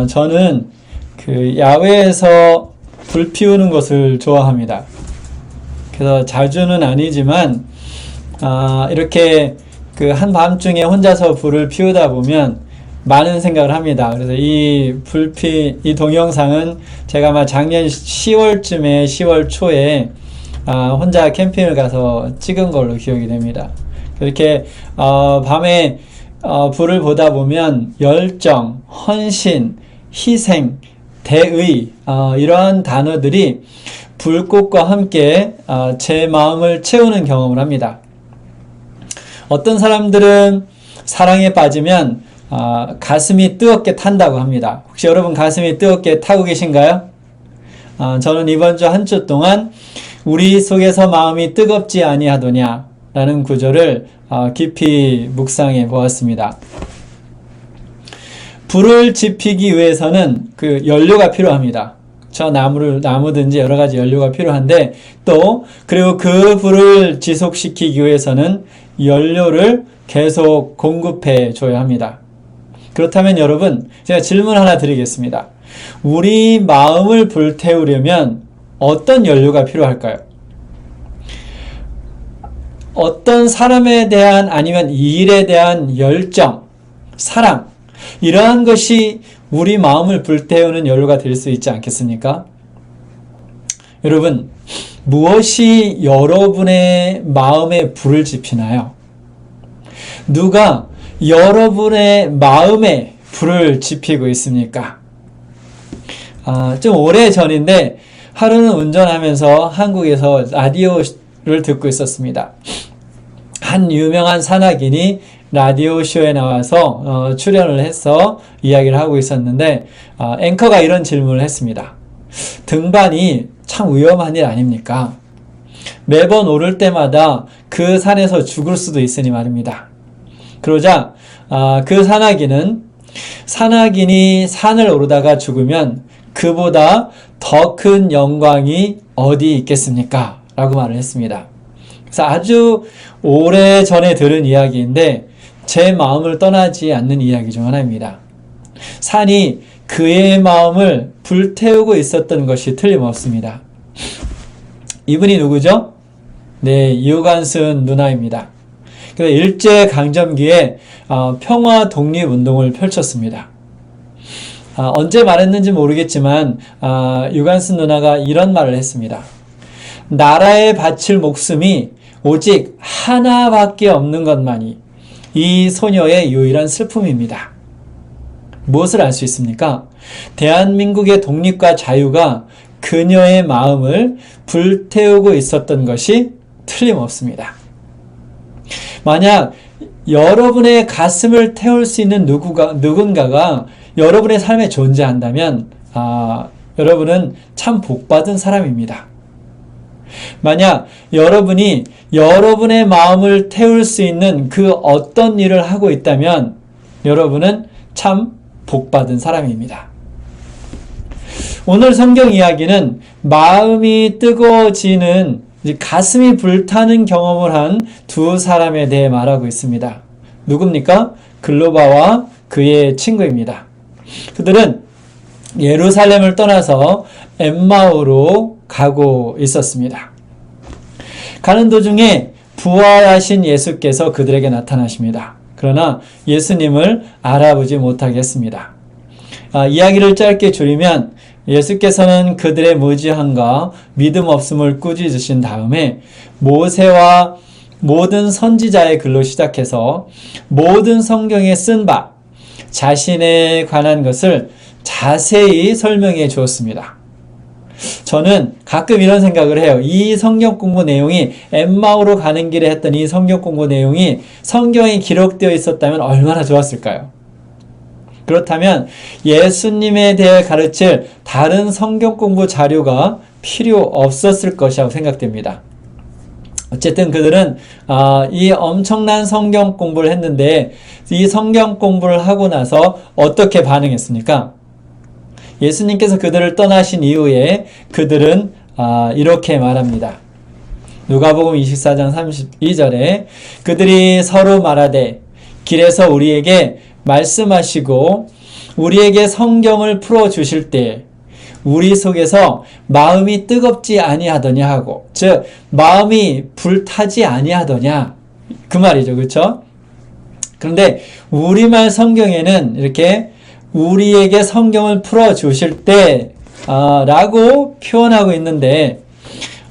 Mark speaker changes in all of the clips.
Speaker 1: 저는 그 야외에서 불 피우는 것을 좋아합니다. 그래서 자주는 아니지만, 이렇게 그 한밤중에 혼자서 불을 피우다 보면 많은 생각을 합니다. 그래서 이 동영상은 제가 아마 작년 10월쯤에, 10월 초에, 혼자 캠핑을 가서 찍은 걸로 기억이 됩니다. 이렇게, 밤에, 불을 보다 보면 열정, 헌신, 희생, 대의, 이러한 단어들이 불꽃과 함께 제 마음을 채우는 경험을 합니다. 어떤 사람들은 사랑에 빠지면 가슴이 뜨겁게 탄다고 합니다. 혹시 여러분 가슴이 뜨겁게 타고 계신가요? 저는 이번 주 한 주 동안 우리 속에서 마음이 뜨겁지 아니하도냐 라는 구절을 깊이 묵상해 보았습니다. 불을 지피기 위해서는 그 연료가 필요합니다. 저 나무든지 여러 가지 연료가 필요한데, 그리고 그 불을 지속시키기 위해서는 연료를 계속 공급해 줘야 합니다. 그렇다면 여러분, 제가 질문 하나 드리겠습니다. 우리 마음을 불태우려면 어떤 연료가 필요할까요? 어떤 사람에 대한 아니면 일에 대한 열정, 사랑, 이러한 것이 우리 마음을 불태우는 연료가 될 수 있지 않겠습니까? 여러분, 무엇이 여러분의 마음에 불을 지피나요? 누가 여러분의 마음에 불을 지피고 있습니까? 좀 오래 전인데 하루는 운전하면서 한국에서 라디오를 듣고 있었습니다. 한 유명한 산악인이 라디오 쇼에 나와서 출연을 해서 이야기를 하고 있었는데, 앵커가 이런 질문을 했습니다. 등반이 참 위험한 일 아닙니까? 매번 오를 때마다 그 산에서 죽을 수도 있으니 말입니다. 그러자 그 산악인이 산을 오르다가 죽으면 그보다 더 큰 영광이 어디 있겠습니까? 라고 말을 했습니다. 그래서 아주 오래 전에 들은 이야기인데 제 마음을 떠나지 않는 이야기 중 하나입니다. 산이 그의 마음을 불태우고 있었던 것이 틀림없습니다. 이분이 누구죠? 네, 유관순 누나입니다. 그래서 일제강점기에 평화 독립운동을 펼쳤습니다. 언제 말했는지 모르겠지만 유관순 누나가 이런 말을 했습니다. 나라에 바칠 목숨이 오직 하나밖에 없는 것만이 이 소녀의 유일한 슬픔입니다. 무엇을 알 수 있습니까? 대한민국의 독립과 자유가 그녀의 마음을 불태우고 있었던 것이 틀림없습니다. 만약 여러분의 가슴을 태울 수 있는 누군가가 여러분의 삶에 존재한다면 여러분은 참 복받은 사람입니다. 만약 여러분이 여러분의 마음을 태울 수 있는 그 어떤 일을 하고 있다면 여러분은 참 복받은 사람입니다. 오늘 성경 이야기는 마음이 뜨거워지는, 가슴이 불타는 경험을 한 두 사람에 대해 말하고 있습니다. 누굽니까? 글로바와 그의 친구입니다. 그들은 예루살렘을 떠나서 엠마오로 가고 있었습니다. 가는 도중에 부활하신 예수께서 그들에게 나타나십니다. 그러나 예수님을 알아보지 못하게 했습니다. 이야기를 짧게 줄이면 예수께서는 그들의 무지함과 믿음 없음을 꾸짖으신 다음에 모세와 모든 선지자의 글로 시작해서 모든 성경에 쓴 바 자신에 관한 것을 자세히 설명해 주었습니다. 저는 가끔 이런 생각을 해요. 이 성경 공부 내용이 엠마오로 가는 길에 했던 이 성경 공부 내용이 성경에 기록되어 있었다면 얼마나 좋았을까요? 그렇다면 예수님에 대해 가르칠 다른 성경 공부 자료가 필요 없었을 것이라고 생각됩니다. 어쨌든 그들은 이 엄청난 성경 공부를 했는데 이 성경 공부를 하고 나서 어떻게 반응했습니까? 예수님께서 그들을 떠나신 이후에 그들은 이렇게 말합니다. 누가복음 24장 32절에 그들이 서로 말하되 길에서 우리에게 말씀하시고 우리에게 성경을 풀어주실 때 우리 속에서 마음이 뜨겁지 아니하더냐 하고, 즉 마음이 불타지 아니하더냐 그 말이죠. 그렇죠? 그런데 우리말 성경에는 이렇게 우리에게 성경을 풀어주실 때 라고 표현하고 있는데,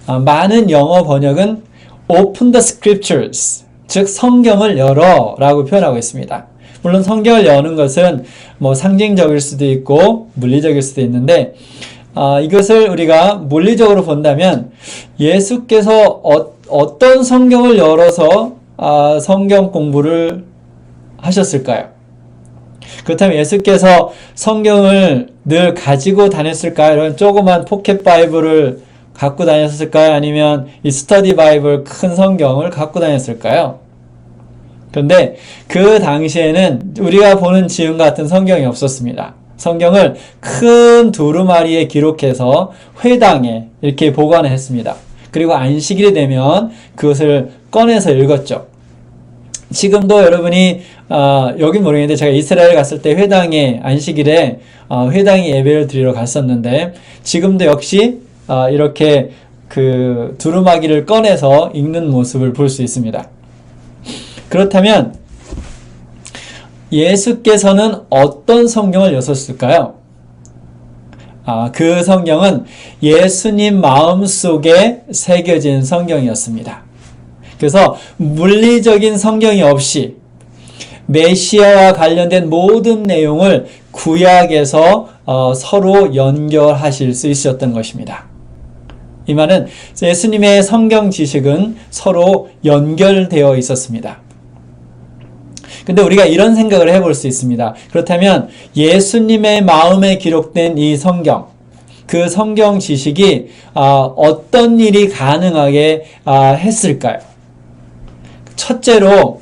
Speaker 1: 많은 영어 번역은 open the scriptures, 즉 성경을 열어 라고 표현하고 있습니다. 물론 성경을 여는 것은 뭐 상징적일 수도 있고 물리적일 수도 있는데, 이것을 우리가 물리적으로 본다면 예수께서 어떤 성경을 열어서 성경 공부를 하셨을까요? 그렇다면 예수께서 성경을 늘 가지고 다녔을까요? 이런 조그만 포켓 바이블을 갖고 다녔을까요? 아니면 이 스터디 바이블 큰 성경을 갖고 다녔을까요? 그런데 그 당시에는 우리가 보는 지금 같은 성경이 없었습니다. 성경을 큰 두루마리에 기록해서 회당에 이렇게 보관했습니다. 그리고 안식일이 되면 그것을 꺼내서 읽었죠. 지금도 여러분이 여긴 모르겠는데 제가 이스라엘 갔을 때 회당에 안식일에 회당에 예배를 드리러 갔었는데, 지금도 역시 이렇게 그 두루마기를 꺼내서 읽는 모습을 볼 수 있습니다. 그렇다면 예수께서는 어떤 성경을 여셨을까요? 그 성경은 예수님 마음속에 새겨진 성경이었습니다. 그래서 물리적인 성경이 없이 메시아와 관련된 모든 내용을 구약에서 서로 연결하실 수 있었던 것입니다. 이 말은 예수님의 성경 지식은 서로 연결되어 있었습니다. 근데 우리가 이런 생각을 해볼 수 있습니다. 그렇다면 예수님의 마음에 기록된 이 성경, 그 성경 지식이 어떤 일이 가능하게 했을까요? 첫째로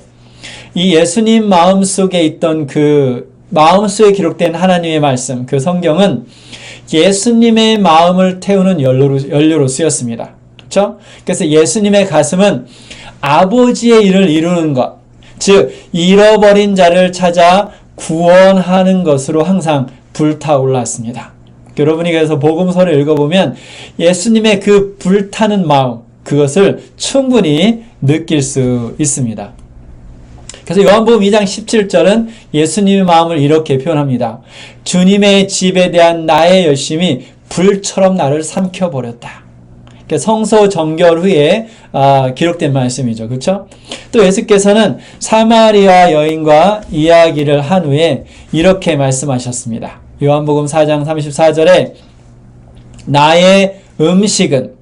Speaker 1: 이 예수님 마음속에 있던 그 마음속에 기록된 하나님의 말씀, 그 성경은 예수님의 마음을 태우는 연료로 쓰였습니다. 그렇죠? 그래서 예수님의 가슴은 아버지의 일을 이루는 것, 즉 잃어버린 자를 찾아 구원하는 것으로 항상 불타올랐습니다. 여러분이 그래서 복음서를 읽어보면 예수님의 그 불타는 마음, 그것을 충분히 느낄 수 있습니다. 그래서 요한복음 2장 17절은 예수님의 마음을 이렇게 표현합니다. 주님의 집에 대한 나의 열심이 불처럼 나를 삼켜버렸다. 성소 정결 후에 기록된 말씀이죠. 그렇죠? 또 예수께서는 사마리아 여인과 이야기를 한 후에 이렇게 말씀하셨습니다. 요한복음 4장 34절에 나의 음식은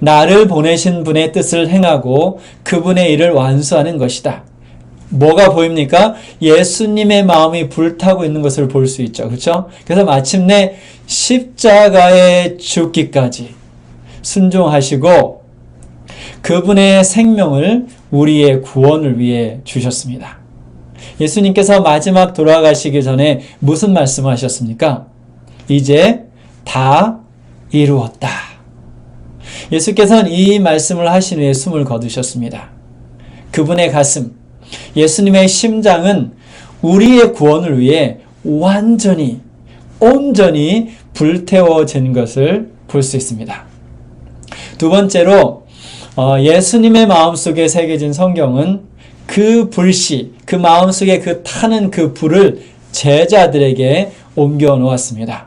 Speaker 1: 나를 보내신 분의 뜻을 행하고 그분의 일을 완수하는 것이다. 뭐가 보입니까? 예수님의 마음이 불타고 있는 것을 볼 수 있죠. 그렇죠? 그래서 마침내 십자가에 죽기까지 순종하시고 그분의 생명을 우리의 구원을 위해 주셨습니다. 예수님께서 마지막 돌아가시기 전에 무슨 말씀을 하셨습니까? 이제 다 이루었다. 예수께서는 이 말씀을 하신 후에 숨을 거두셨습니다. 그분의 가슴, 예수님의 심장은 우리의 구원을 위해 완전히, 온전히 불태워진 것을 볼 수 있습니다. 두 번째로 예수님의 마음속에 새겨진 성경은 그 불씨, 그 마음속에 그 타는 그 불을 제자들에게 옮겨 놓았습니다.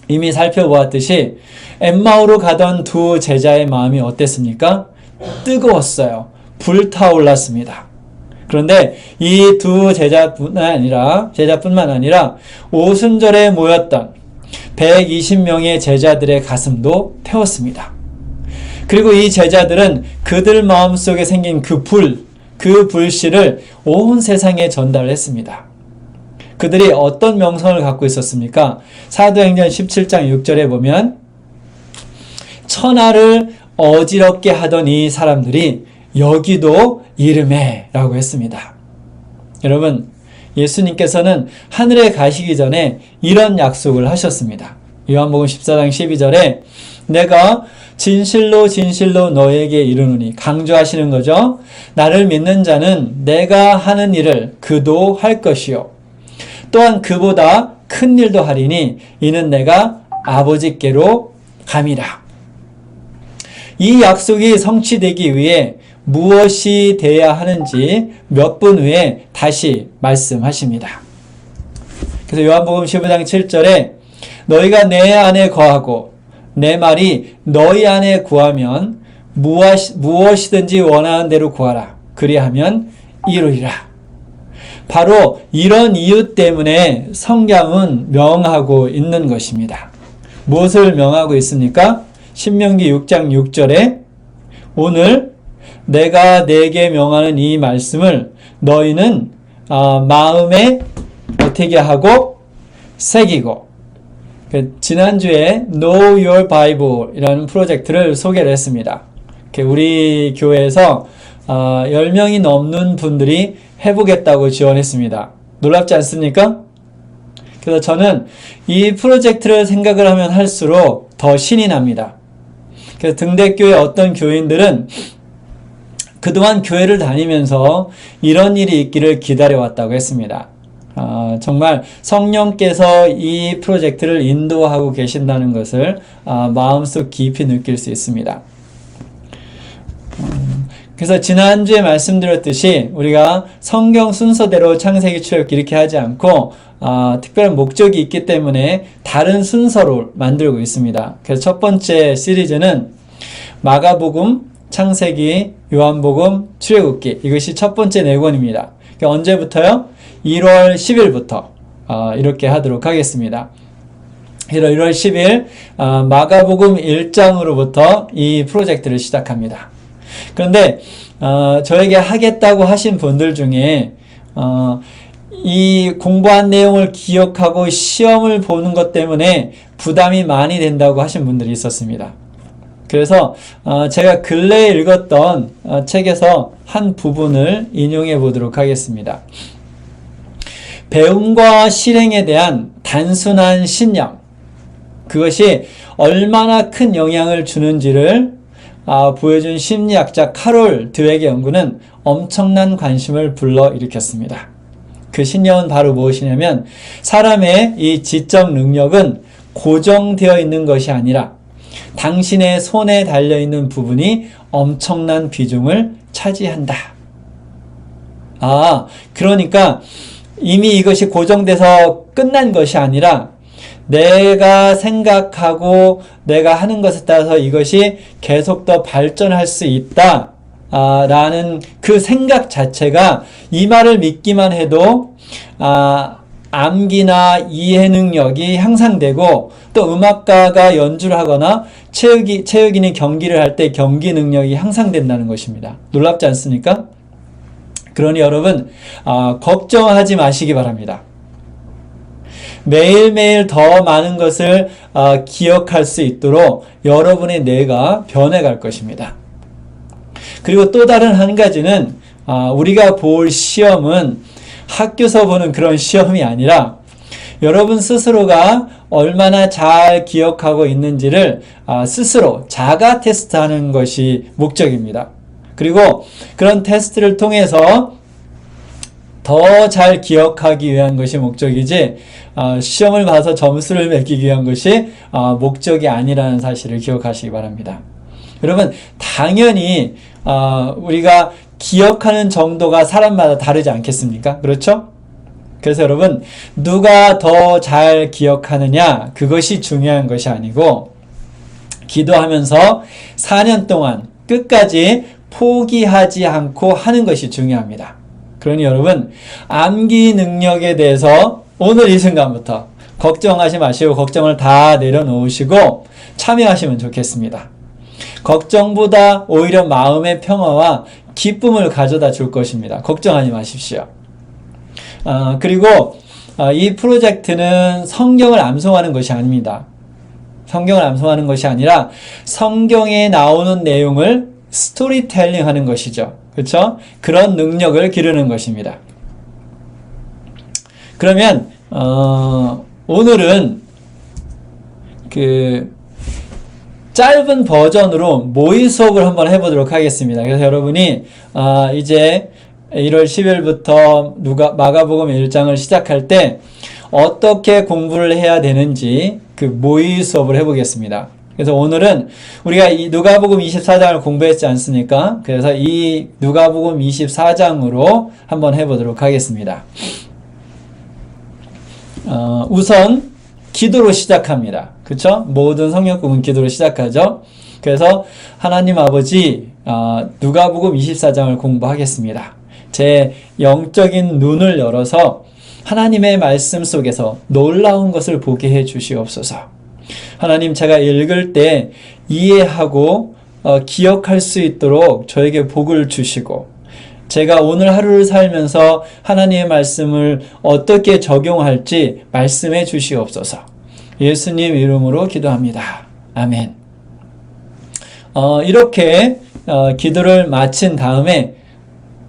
Speaker 1: 이미 살펴보았듯이 엠마오로 가던 두 제자의 마음이 어땠습니까? 뜨거웠어요. 불타올랐습니다. 그런데 이 두 제자뿐만 아니라 오순절에 모였던 120명의 제자들의 가슴도 태웠습니다. 그리고 이 제자들은 그들 마음속에 생긴 그 불씨를 온 세상에 전달했습니다. 그들이 어떤 명성을 갖고 있었습니까? 사도행전 17장 6절에 보면 천하를 어지럽게 하던 이 사람들이 여기도 이름에 라고 했습니다. 여러분, 예수님께서는 하늘에 가시기 전에 이런 약속을 하셨습니다. 요한복음 14장 12절에 내가 진실로 진실로 너에게 이르노니, 강조하시는 거죠. 나를 믿는 자는 내가 하는 일을 그도 할 것이요 또한 그보다 큰 일도 하리니 이는 내가 아버지께로 감이라. 이 약속이 성취되기 위해 무엇이 돼야 하는지 몇 분 후에 다시 말씀하십니다. 그래서 요한복음 15장 7절에 너희가 내 안에 거하고 내 말이 너희 안에 구하면 무엇이든지 원하는 대로 구하라. 그리하면 이루리라. 바로 이런 이유 때문에 성경은 명하고 있는 것입니다. 무엇을 명하고 있습니까? 신명기 6장 6절에 오늘 내가 내게 명하는 이 말씀을 너희는 마음에 어떻게 하고 새기고, 지난주에 Know Your Bible 이라는 프로젝트를 소개를 했습니다. 우리 교회에서 10명이 넘는 분들이 해보겠다고 지원했습니다. 놀랍지 않습니까? 그래서 저는 이 프로젝트를 생각을 하면 할수록 더 신이 납니다. 그래서 등대교회 어떤 교인들은 그동안 교회를 다니면서 이런 일이 있기를 기다려왔다고 했습니다. 정말 성령께서 이 프로젝트를 인도하고 계신다는 것을 마음속 깊이 느낄 수 있습니다. 그래서 지난주에 말씀드렸듯이 우리가 성경 순서대로 창세기, 출애굽기 이렇게 하지 않고 특별한 목적이 있기 때문에 다른 순서로 만들고 있습니다. 그래서 첫 번째 시리즈는 마가복음, 창세기, 요한복음, 출애굽기, 이것이 첫 번째 4권입니다. 그러니까 언제부터요? 1월 10일부터 이렇게 하도록 하겠습니다. 1월 10일 마가복음 1장으로부터 이 프로젝트를 시작합니다. 그런데 저에게 하겠다고 하신 분들 중에 이 공부한 내용을 기억하고 시험을 보는 것 때문에 부담이 많이 된다고 하신 분들이 있었습니다. 그래서 제가 근래에 읽었던 책에서 한 부분을 인용해 보도록 하겠습니다. 배움과 실행에 대한 단순한 신념, 그것이 얼마나 큰 영향을 주는지를 보여준 심리학자 카롤 드웨게 연구는 엄청난 관심을 불러일으켰습니다. 그 신념은 바로 무엇이냐면 사람의 이 지적 능력은 고정되어 있는 것이 아니라 당신의 손에 달려있는 부분이 엄청난 비중을 차지한다. 그러니까 이미 이것이 고정돼서 끝난 것이 아니라 내가 생각하고 내가 하는 것에 따라서 이것이 계속 더 발전할 수 있다 라는 그 생각 자체가, 이 말을 믿기만 해도 암기나 이해 능력이 향상되고 또 음악가가 연주를 하거나 체육인이 경기를 할 때 경기 능력이 향상된다는 것입니다. 놀랍지 않습니까? 그러니 여러분 걱정하지 마시기 바랍니다. 매일매일 더 많은 것을 기억할 수 있도록 여러분의 뇌가 변해갈 것입니다. 그리고 또 다른 한 가지는 우리가 볼 시험은 학교에서 보는 그런 시험이 아니라 여러분 스스로가 얼마나 잘 기억하고 있는지를 스스로 자가 테스트하는 것이 목적입니다. 그리고 그런 테스트를 통해서 더 잘 기억하기 위한 것이 목적이지 시험을 봐서 점수를 매기기 위한 것이 목적이 아니라는 사실을 기억하시기 바랍니다. 여러분, 당연히 우리가 기억하는 정도가 사람마다 다르지 않겠습니까? 그렇죠? 그래서 여러분, 누가 더 잘 기억하느냐, 그것이 중요한 것이 아니고 기도하면서 4년 동안 끝까지 포기하지 않고 하는 것이 중요합니다. 그러니 여러분, 암기 능력에 대해서 오늘 이 순간부터 걱정하지 마시고 걱정을 다 내려놓으시고 참여하시면 좋겠습니다. 걱정보다 오히려 마음의 평화와 기쁨을 가져다 줄 것입니다. 걱정하지 마십시오. 그리고 이 프로젝트는 성경을 암송하는 것이 아닙니다. 성경을 암송하는 것이 아니라 성경에 나오는 내용을 스토리텔링 하는 것이죠. 그렇죠? 그런 능력을 기르는 것입니다. 그러면 오늘은 그 짧은 버전으로 모의 수업을 한번 해보도록 하겠습니다. 그래서 여러분이 이제 1월 10일부터 마가복음 1장을 시작할 때 어떻게 공부를 해야 되는지 그 모의 수업을 해보겠습니다. 그래서 오늘은 우리가 이 누가복음 24장을 공부했지 않습니까? 그래서 이 누가복음 24장으로 한번 해보도록 하겠습니다. 우선 기도로 시작합니다. 그쵸? 모든 성경공은 기도로 시작하죠. 그래서 하나님 아버지, 누가복음 24장을 공부하겠습니다. 제 영적인 눈을 열어서 하나님의 말씀 속에서 놀라운 것을 보게 해 주시옵소서. 하나님, 제가 읽을 때 이해하고 기억할 수 있도록 저에게 복을 주시고, 제가 오늘 하루를 살면서 하나님의 말씀을 어떻게 적용할지 말씀해 주시옵소서. 예수님 이름으로 기도합니다. 아멘. 이렇게 기도를 마친 다음에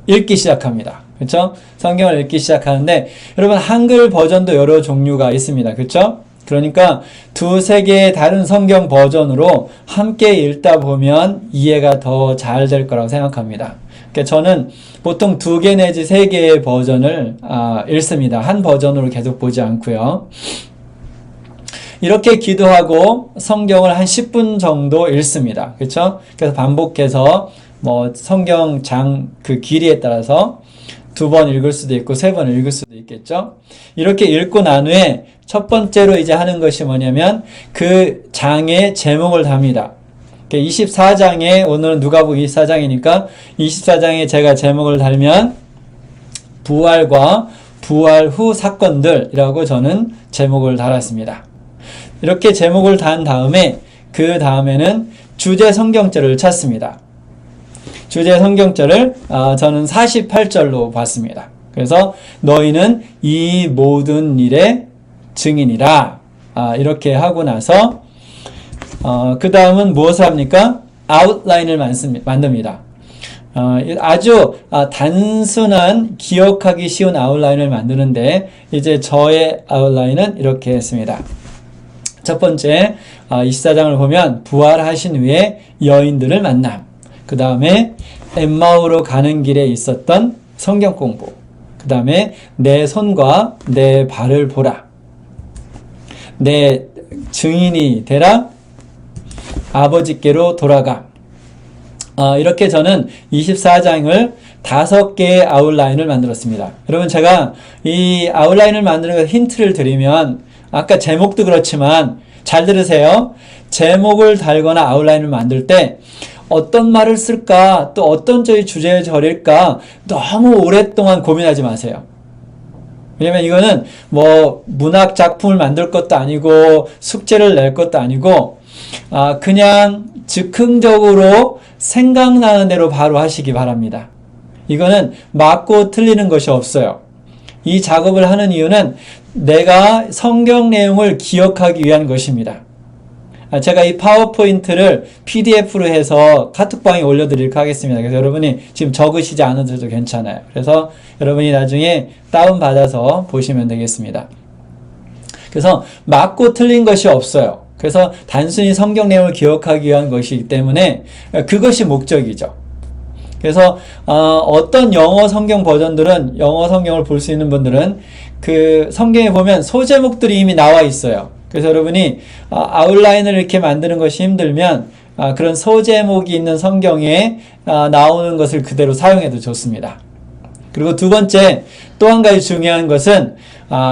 Speaker 1: 읽기 시작합니다. 그렇죠? 성경을 읽기 시작하는데, 여러분 한글 버전도 여러 종류가 있습니다. 그렇죠? 그러니까 두세 개의 다른 성경 버전으로 함께 읽다 보면 이해가 더 잘 될 거라고 생각합니다. 그러니까 저는 보통 2개 내지 3개의 버전을 읽습니다. 한 버전으로 계속 보지 않고요. 이렇게 기도하고 성경을 한 10분 정도 읽습니다. 그렇죠? 그래서 반복해서 성경 장 그 길이에 따라서 2번 읽을 수도 있고 3번 읽을 수도 있겠죠. 이렇게 읽고 난 후에 첫 번째로 이제 하는 것이 뭐냐면 그 장의 제목을 답니다. 24장에, 오늘은 누가복음 24장이니까 24장에 제가 제목을 달면 부활과 부활 후 사건들이라고 저는 제목을 달았습니다. 이렇게 제목을 단 다음에 그 다음에는 주제 성경절을 찾습니다. 주제 성경절을 저는 48절로 봤습니다. 그래서 너희는 이 모든 일의 증인이라, 이렇게 하고 나서 그 다음은 무엇을 합니까? 아웃라인을 만듭니다. 아주 단순한 기억하기 쉬운 아웃라인을 만드는데, 이제 저의 아웃라인은 이렇게 했습니다. 첫 번째, 24장을 보면 부활하신 후에 여인들을 만남, 그 다음에 엠마오로 가는 길에 있었던 성경 공부, 그 다음에 내 손과 내 발을 보라, 내 증인이 되라, 아버지께로 돌아가. 이렇게 저는 24장을 5개의 아웃라인을 만들었습니다. 여러분, 제가 이 아웃라인을 만드는 것 힌트를 드리면, 아까 제목도 그렇지만 잘 들으세요. 제목을 달거나 아웃라인을 만들 때 어떤 말을 쓸까, 또 어떤 주제에 절일까 너무 오랫동안 고민하지 마세요. 왜냐면 이거는 문학 작품을 만들 것도 아니고 숙제를 낼 것도 아니고, 그냥 즉흥적으로 생각나는 대로 바로 하시기 바랍니다. 이거는 맞고 틀리는 것이 없어요. 이 작업을 하는 이유는 내가 성경 내용을 기억하기 위한 것입니다. 제가 이 파워포인트를 PDF로 해서 카톡방에 올려드리도록 하겠습니다. 그래서 여러분이 지금 적으시지 않으셔도 괜찮아요. 그래서 여러분이 나중에 다운받아서 보시면 되겠습니다. 그래서 맞고 틀린 것이 없어요. 그래서 단순히 성경 내용을 기억하기 위한 것이기 때문에 그것이 목적이죠. 그래서 어떤 영어 성경 버전들은, 영어 성경을 볼 수 있는 분들은 그 성경에 보면 소제목들이 이미 나와 있어요. 그래서 여러분이 아웃라인을 이렇게 만드는 것이 힘들면 그런 소제목이 있는 성경에 나오는 것을 그대로 사용해도 좋습니다. 그리고 두 번째, 또 한 가지 중요한 것은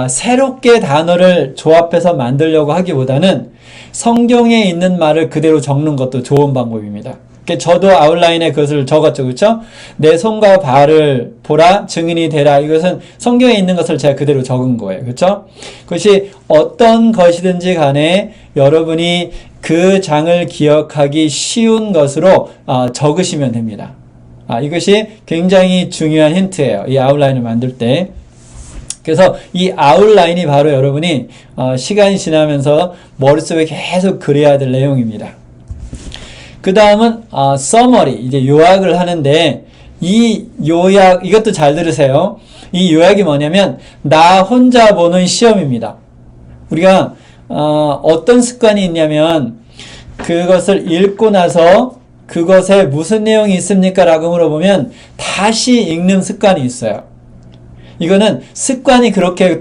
Speaker 1: 새롭게 단어를 조합해서 만들려고 하기보다는 성경에 있는 말을 그대로 적는 것도 좋은 방법입니다. 저도 아웃라인에 그것을 적었죠. 그렇죠? 내 손과 발을 보라, 증인이 되라. 이것은 성경에 있는 것을 제가 그대로 적은 거예요. 그렇죠? 그것이 어떤 것이든지 간에 여러분이 그 장을 기억하기 쉬운 것으로 적으시면 됩니다. 이것이 굉장히 중요한 힌트예요. 이 아웃라인을 만들 때. 그래서 이 아웃라인이 바로 여러분이 시간이 지나면서 머릿속에 계속 그려야 될 내용입니다. 그 다음은 서머리, 이제 요약을 하는데, 이 요약, 이것도 잘 들으세요. 이 요약이 뭐냐면 나 혼자 보는 시험입니다. 우리가 어떤 습관이 있냐면 그것을 읽고 나서 그것에 무슨 내용이 있습니까? 라고 물어보면 다시 읽는 습관이 있어요. 이거는 습관이 그렇게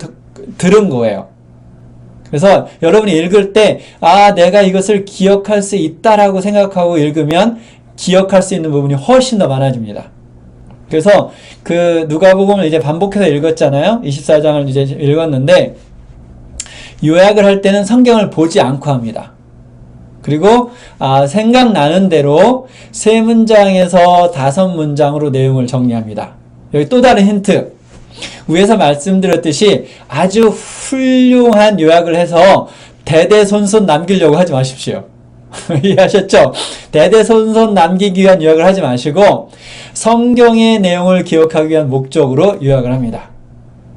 Speaker 1: 들은 거예요. 그래서 여러분이 읽을 때, 내가 이것을 기억할 수 있다라고 생각하고 읽으면 기억할 수 있는 부분이 훨씬 더 많아집니다. 그래서 그 누가복음을 이제 반복해서 읽었잖아요. 24장을 이제 읽었는데, 요약을 할 때는 성경을 보지 않고 합니다. 그리고 생각나는 대로 3문장에서 5문장으로 내용을 정리합니다. 여기 또 다른 힌트. 위에서 말씀드렸듯이 아주 훌륭한 요약을 해서 대대손손 남기려고 하지 마십시오. 이해하셨죠? 대대손손 남기기 위한 요약을 하지 마시고 성경의 내용을 기억하기 위한 목적으로 요약을 합니다.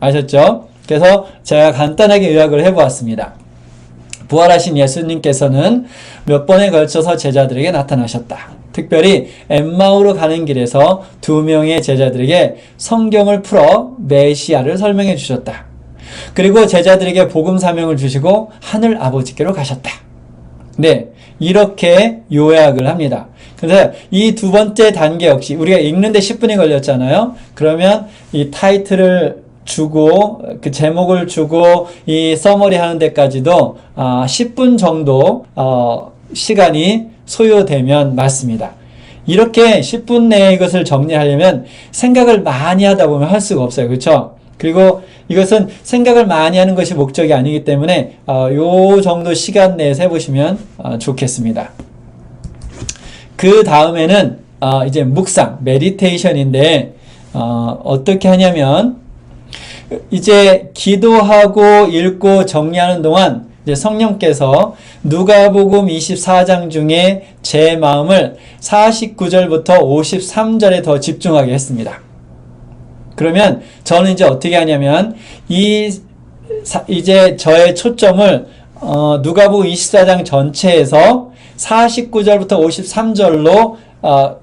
Speaker 1: 아셨죠? 그래서 제가 간단하게 요약을 해보았습니다. 부활하신 예수님께서는 몇 번에 걸쳐서 제자들에게 나타나셨다. 특별히 엠마오로 가는 길에서 2명의 제자들에게 성경을 풀어 메시아를 설명해 주셨다. 그리고 제자들에게 복음 사명을 주시고 하늘 아버지께로 가셨다. 네, 이렇게 요약을 합니다. 그래서 이 두 번째 단계 역시 우리가 읽는데 10분이 걸렸잖아요. 그러면 이 타이틀을 주고 그 제목을 주고 이 서머리 하는 데까지도 10분 정도 시간이 소요되면 맞습니다. 이렇게 10분 내에 이것을 정리하려면 생각을 많이 하다 보면 할 수가 없어요. 그렇죠? 그리고 이것은 생각을 많이 하는 것이 목적이 아니기 때문에 요 정도 시간 내에 해보시면 좋겠습니다. 그 다음에는 이제 묵상, 메디테이션인데 어떻게 하냐면 이제 기도하고 읽고 정리하는 동안 이제 성령께서 누가복음 24장 중에 제 마음을 49절부터 53절에 더 집중하게 했습니다. 그러면 저는 이제 어떻게 하냐면 이제 저의 초점을 누가복음 24장 전체에서 49절부터 53절로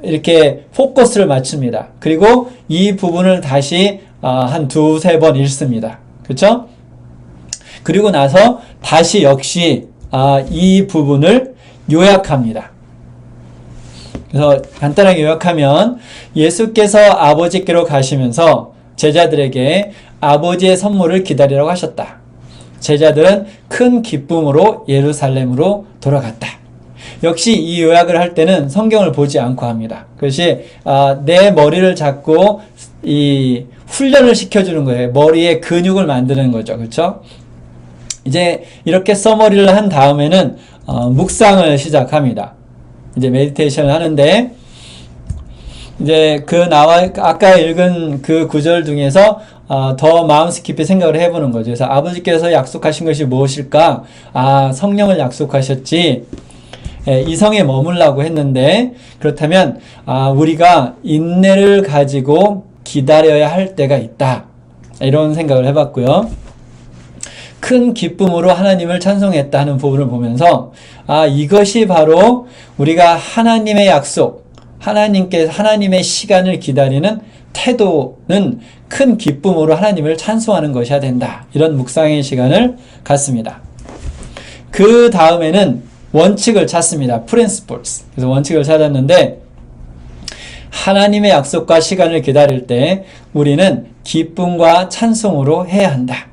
Speaker 1: 이렇게 포커스를 맞춥니다. 그리고 이 부분을 다시 한 2-3번 읽습니다. 그렇죠? 그리고 나서 다시 역시 이 부분을 요약합니다. 그래서 간단하게 요약하면 예수께서 아버지께로 가시면서 제자들에게 아버지의 선물을 기다리라고 하셨다. 제자들은 큰 기쁨으로 예루살렘으로 돌아갔다. 역시 이 요약을 할 때는 성경을 보지 않고 합니다. 그것이 내 머리를 잡고 이 훈련을 시켜주는 거예요. 머리에 근육을 만드는 거죠. 그렇죠? 이제 이렇게 서머리를 한 다음에는 묵상을 시작합니다. 이제 메디테이션을 하는데 이제 아까 읽은 그 구절 중에서 더 마음속 깊이 생각을 해보는 거죠. 그래서 아버지께서 약속하신 것이 무엇일까? 성령을 약속하셨지. 이 성에 머물라고 했는데 그렇다면 우리가 인내를 가지고 기다려야 할 때가 있다. 이런 생각을 해봤고요. 큰 기쁨으로 하나님을 찬송했다 하는 부분을 보면서 이것이 바로 우리가 하나님의 약속, 하나님의 시간을 기다리는 태도는 큰 기쁨으로 하나님을 찬송하는 것이어야 된다. 이런 묵상의 시간을 갖습니다. 그 다음에는 원칙을 찾습니다. principles. 그래서 원칙을 찾았는데 하나님의 약속과 시간을 기다릴 때 우리는 기쁨과 찬송으로 해야 한다.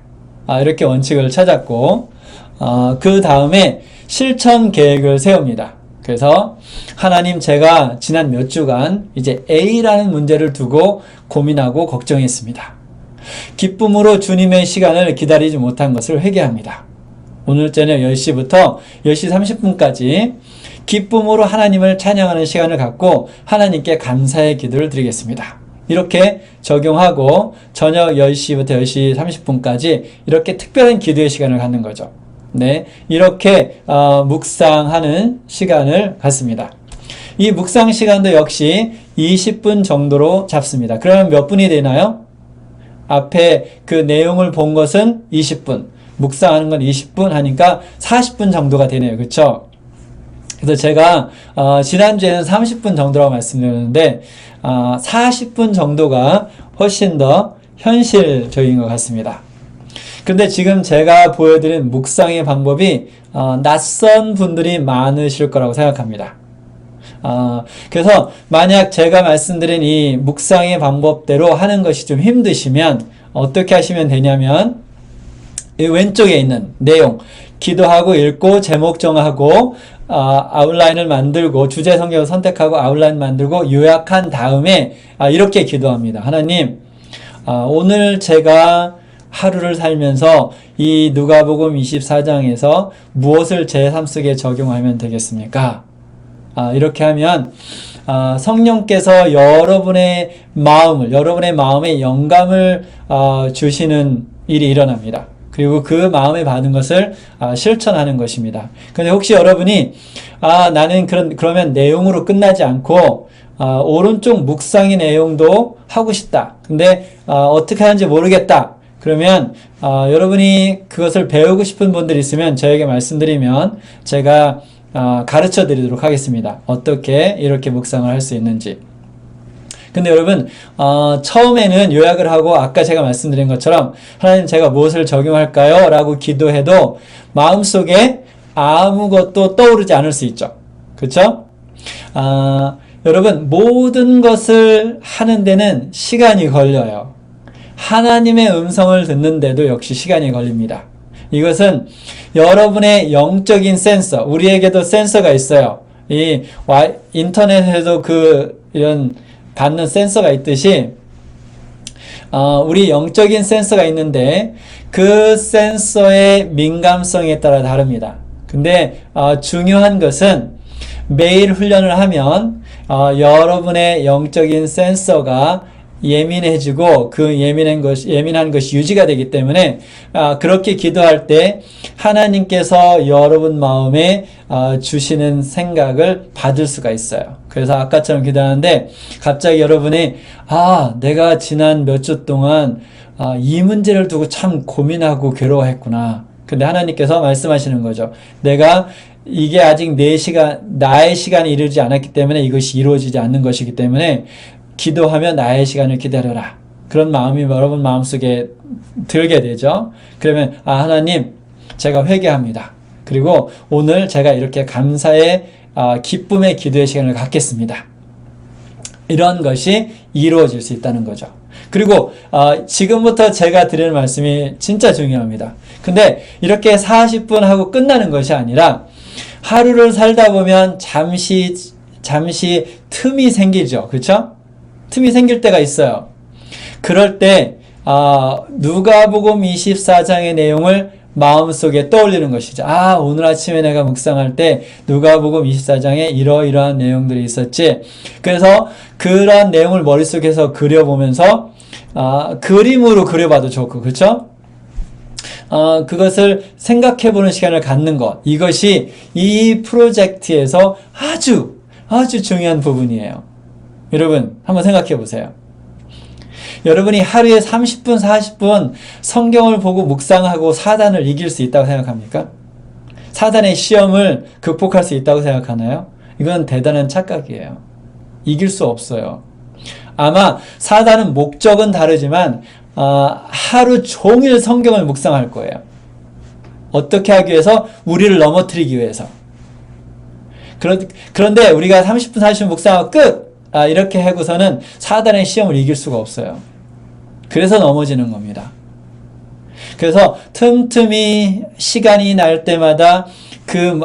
Speaker 1: 이렇게 원칙을 찾았고 그 다음에 실천 계획을 세웁니다. 그래서 하나님, 제가 지난 몇 주간 이제 A라는 문제를 두고 고민하고 걱정했습니다. 기쁨으로 주님의 시간을 기다리지 못한 것을 회개합니다. 오늘 저녁 10시부터 10시 30분까지 기쁨으로 하나님을 찬양하는 시간을 갖고 하나님께 감사의 기도를 드리겠습니다. 이렇게 적용하고 저녁 10시부터 10시 30분까지 이렇게 특별한 기도의 시간을 갖는 거죠. 네, 이렇게 묵상하는 시간을 갖습니다. 이 묵상 시간도 역시 20분 정도로 잡습니다. 그러면 몇 분이 되나요? 앞에 그 내용을 본 것은 20분, 묵상하는 건 20분 하니까 40분 정도가 되네요. 그렇죠? 그래서 제가 지난주에는 30분 정도라고 말씀드렸는데 40분 정도가 훨씬 더 현실적인 것 같습니다. 그런데 지금 제가 보여드린 묵상의 방법이 낯선 분들이 많으실 거라고 생각합니다. 그래서 만약 제가 말씀드린 이 묵상의 방법대로 하는 것이 좀 힘드시면 어떻게 하시면 되냐면 이 왼쪽에 있는 내용, 기도하고 읽고 제목 정하고 아웃라인을 만들고 주제 성경을 선택하고 아웃라인 만들고 요약한 다음에 이렇게 기도합니다. 하나님, 오늘 제가 하루를 살면서 이 누가복음 24장에서 무엇을 제 삶 속에 적용하면 되겠습니까? 이렇게 하면 성령께서 여러분의 마음에 영감을 주시는 일이 일어납니다. 그리고 그 마음에 받은 것을 실천하는 것입니다. 근데 혹시 여러분이 나는 그러면 내용으로 끝나지 않고 오른쪽 묵상의 내용도 하고 싶다. 근데 어떻게 하는지 모르겠다. 그러면 여러분이 그것을 배우고 싶은 분들이 있으면 저에게 말씀드리면 제가 가르쳐 드리도록 하겠습니다. 어떻게 이렇게 묵상을 할 수 있는지. 근데 여러분 처음에는 요약을 하고 아까 제가 말씀드린 것처럼 하나님 제가 무엇을 적용할까요? 라고 기도해도 마음속에 아무것도 떠오르지 않을 수 있죠. 그렇죠? 여러분 모든 것을 하는 데는 시간이 걸려요. 하나님의 음성을 듣는데도 역시 시간이 걸립니다. 이것은 여러분의 영적인 센서, 우리에게도 센서가 있어요. 인터넷에도 이런 받는 센서가 있듯이, 우리 영적인 센서가 있는데, 그 센서의 민감성에 따라 다릅니다. 근데, 중요한 것은 매일 훈련을 하면, 여러분의 영적인 센서가 예민해지고 그 예민한 것이 유지가 되기 때문에 그렇게 기도할 때 하나님께서 여러분 마음에 주시는 생각을 받을 수가 있어요. 그래서 아까처럼 기도하는데 갑자기 여러분이 내가 지난 몇 주 동안 이 문제를 두고 참 고민하고 괴로워했구나. 근데 하나님께서 말씀하시는 거죠. 내가 이게 아직 나의 시간이 이르지 않았기 때문에 이것이 이루어지지 않는 것이기 때문에 기도하며 나의 시간을 기다려라. 그런 마음이 여러분 마음속에 들게 되죠. 그러면 하나님 제가 회개합니다. 그리고 오늘 제가 이렇게 감사의 기쁨의 기도의 시간을 갖겠습니다. 이런 것이 이루어질 수 있다는 거죠. 그리고 지금부터 제가 드리는 말씀이 진짜 중요합니다. 근데 이렇게 40분 하고 끝나는 것이 아니라 하루를 살다 보면 잠시 틈이 생기죠. 그렇죠? 틈이 생길 때가 있어요. 그럴 때 누가복음 24장의 내용을 마음속에 떠올리는 것이죠. 오늘 아침에 내가 묵상할 때 누가복음 24장에 이러이러한 내용들이 있었지. 그래서 그런 내용을 머릿속에서 그려보면서 그림으로 그려봐도 좋고, 그렇죠? 그것을 생각해보는 시간을 갖는 것. 이것이 이 프로젝트에서 아주 중요한 부분이에요. 여러분 한번 생각해 보세요. 여러분이 하루에 30분, 40분 성경을 보고 묵상하고 사단을 이길 수 있다고 생각합니까? 사단의 시험을 극복할 수 있다고 생각하나요? 이건 대단한 착각이에요. 이길 수 없어요. 아마 사단은 목적은 다르지만 하루 종일 성경을 묵상할 거예요. 어떻게 하기 위해서? 우리를 넘어뜨리기 위해서. 그런데 우리가 30분, 40분 묵상하고 끝! 이렇게 하고서는 사단의 시험을 이길 수가 없어요. 그래서 넘어지는 겁니다. 그래서 틈틈이 시간이 날 때마다 그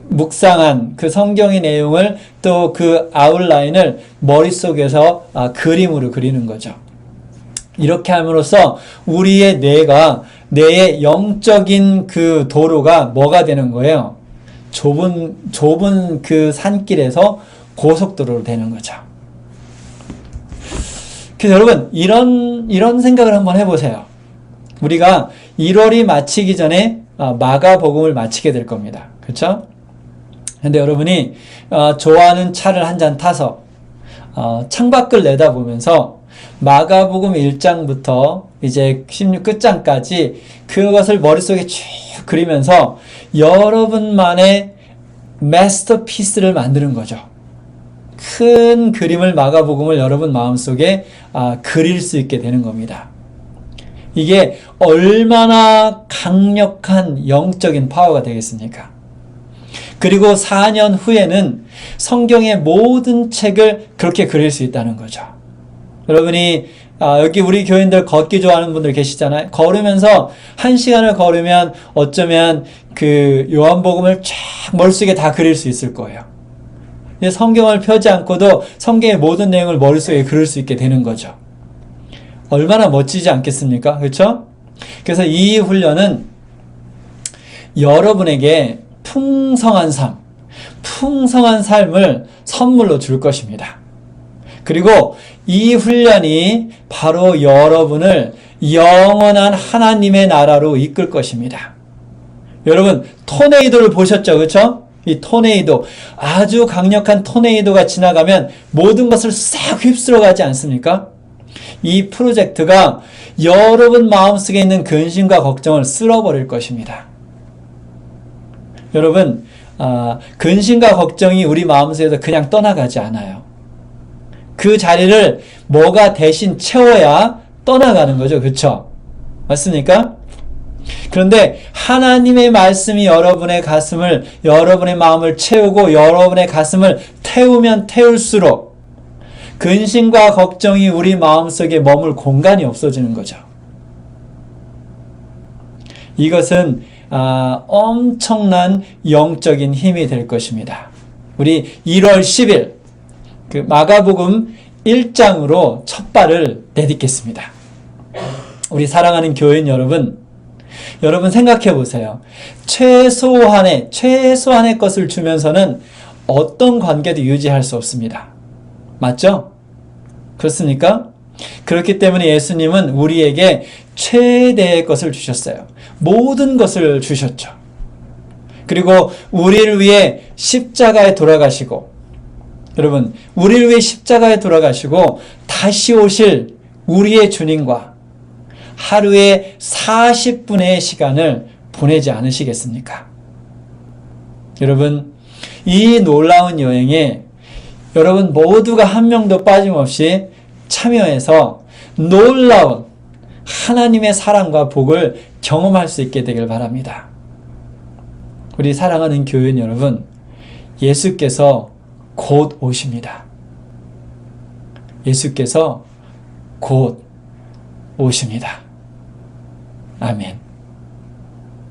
Speaker 1: 묵상한 그 성경의 내용을 또 그 아웃라인을 머릿속에서 그림으로 그리는 거죠. 이렇게 함으로써 우리의 뇌의 영적인 그 도로가 뭐가 되는 거예요? 좁은 그 산길에서 고속도로로 되는 거죠. 그래서 여러분 이런 생각을 한번 해보세요. 우리가 1월이 마치기 전에 마가복음을 마치게 될 겁니다. 그렇죠? 근데 여러분이 좋아하는 차를 한 잔 타서 창밖을 내다보면서 마가복음 1장부터 이제 16 끝장까지 그것을 머릿속에 쭉 그리면서 여러분만의 마스터피스를 만드는 거죠. 큰 그림을 마가복음을 여러분 마음속에 그릴 수 있게 되는 겁니다. 이게 얼마나 강력한 영적인 파워가 되겠습니까? 그리고 4년 후에는 성경의 모든 책을 그렇게 그릴 수 있다는 거죠. 여러분이 여기 우리 교인들 걷기 좋아하는 분들 계시잖아요. 걸으면서 1시간을 걸으면 어쩌면 그 요한복음을 쫙 머릿속에 다 그릴 수 있을 거예요. 성경을 펴지 않고도 성경의 모든 내용을 머릿속에 그릴 수 있게 되는 거죠. 얼마나 멋지지 않겠습니까? 그렇죠? 그래서 이 훈련은 여러분에게 풍성한 삶을 선물로 줄 것입니다. 그리고 이 훈련이 바로 여러분을 영원한 하나님의 나라로 이끌 것입니다. 여러분, 토네이도를 보셨죠? 그렇죠? 이 토네이도, 아주 강력한 토네이도가 지나가면 모든 것을 싹 휩쓸어 가지 않습니까? 이 프로젝트가 여러분 마음속에 있는 근심과 걱정을 쓸어버릴 것입니다. 여러분, 근심과 걱정이 우리 마음속에서 그냥 떠나가지 않아요. 그 자리를 뭐가 대신 채워야 떠나가는 거죠. 그렇죠? 맞습니까? 그런데 하나님의 말씀이 여러분의 마음을 채우고 여러분의 가슴을 태우면 태울수록 근심과 걱정이 우리 마음속에 머물 공간이 없어지는 거죠. 이것은 엄청난 영적인 힘이 될 것입니다. 우리 1월 10일 그 마가복음 1장으로 첫 발을 내딛겠습니다. 우리 사랑하는 교인 여러분 생각해 보세요. 최소한의 것을 주면서는 어떤 관계도 유지할 수 없습니다. 맞죠? 그렇습니까? 그렇기 때문에 예수님은 우리에게 최대의 것을 주셨어요. 모든 것을 주셨죠. 그리고 우리를 위해 십자가에 돌아가시고, 여러분, 우리를 위해 십자가에 돌아가시고 다시 오실 우리의 주님과 하루에 40분의 시간을 보내지 않으시겠습니까? 여러분, 이 놀라운 여행에 여러분 모두가 한 명도 빠짐없이 참여해서 놀라운 하나님의 사랑과 복을 경험할 수 있게 되길 바랍니다. 우리 사랑하는 교인 여러분, 예수께서 곧 오십니다. 예수께서 곧 오십니다. 아멘.